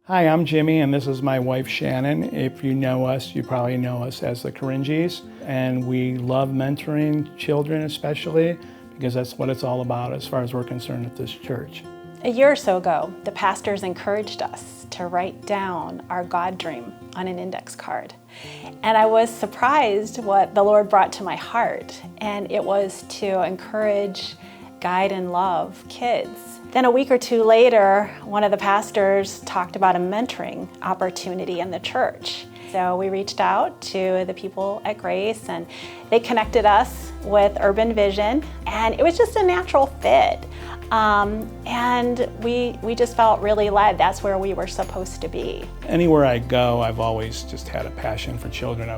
Hi, I'm Jimmy, and this is my wife, Shannon. If you know us, you probably know us as the Coringies, and we love mentoring children especially because that's what it's all about as far as we're concerned at this church. A year or so ago, the pastors encouraged us to write down our God dream on an index card. And I was surprised what the Lord brought to my heart, and it was to encourage, guide, and love kids. Then a week or two later, one of the pastors talked about a mentoring opportunity in the church. So we reached out to the people at Grace, and they connected us with Urban Vision, and it was just a natural fit. And we just felt really led. That's where we were supposed to be. Anywhere I go, I've always just had a passion for children.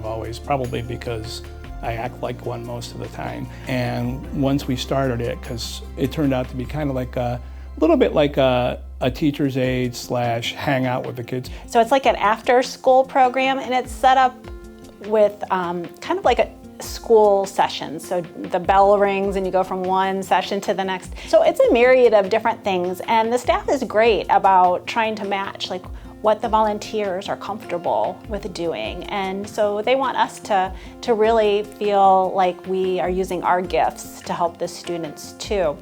Probably because I act like one most of the time. And once we started it, because it turned out to be kind of like a little bit like a teacher's aid / hang out with the kids. So it's like an after-school program, and it's set up with kind of like a school session. So the bell rings and you go from one session to the next. So it's a myriad of different things, and the staff is great about trying to match like what the volunteers are comfortable with doing. And so they want us to really feel like we are using our gifts to help the students too.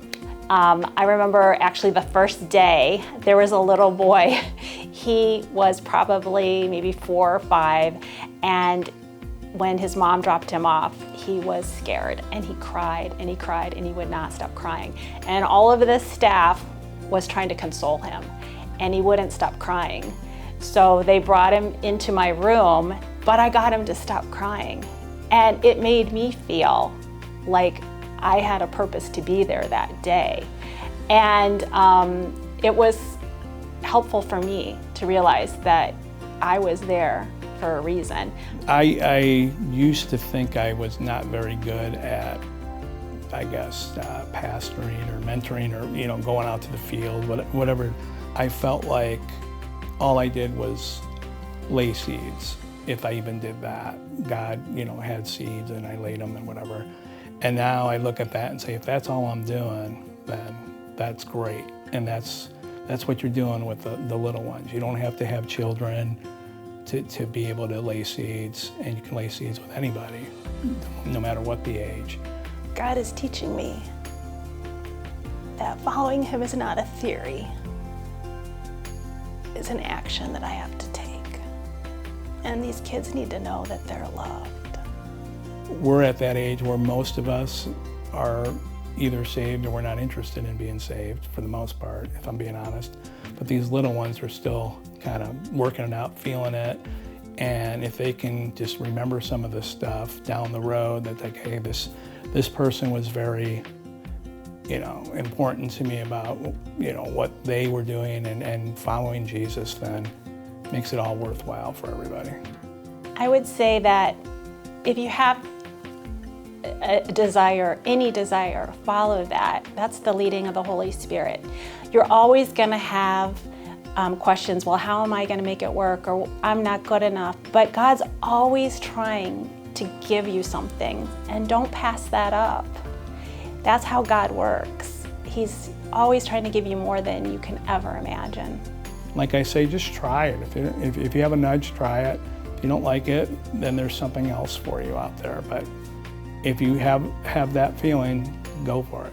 I remember actually the first day, there was a little boy. He was probably maybe 4 or 5, and when his mom dropped him off, he was scared, and he cried and he cried and he would not stop crying. And all of the staff was trying to console him, and he wouldn't stop crying. So they brought him into my room, but I got him to stop crying. And it made me feel like I had a purpose to be there that day. And it was helpful for me to realize that I was there for a reason. I used to think I was not very good at, I guess, pastoring or mentoring or going out to the field, whatever. I felt like all I did was lay seeds, if I even did that. God, had seeds and I laid them and whatever. And now I look at that and say, if that's all I'm doing, then that's great. And that's what you're doing with the little ones. You don't have to have children to be able to lay seeds, and you can lay seeds with anybody, no matter what the age. God is teaching me that following Him is not a theory. It's an action that I have to take. And these kids need to know that they're loved. We're at that age where most of us are either saved or we're not interested in being saved, for the most part, if I'm being honest. But these little ones are still kind of working it out, feeling it. And if they can just remember some of the stuff down the road, that like, hey, this person was very, important to me about, what they were doing and following Jesus, then makes it all worthwhile for everybody. I would say that if you have a desire, any desire, follow that. That's the leading of the Holy Spirit. You're always going to have questions, well, how am I going to make it work? Or I'm not good enough. But God's always trying to give you something, and don't pass that up. That's how God works. He's always trying to give you more than you can ever imagine. Like I say, just try it. If you have a nudge, try it. If you don't like it, then there's something else for you out there. But if you have that feeling, go for it.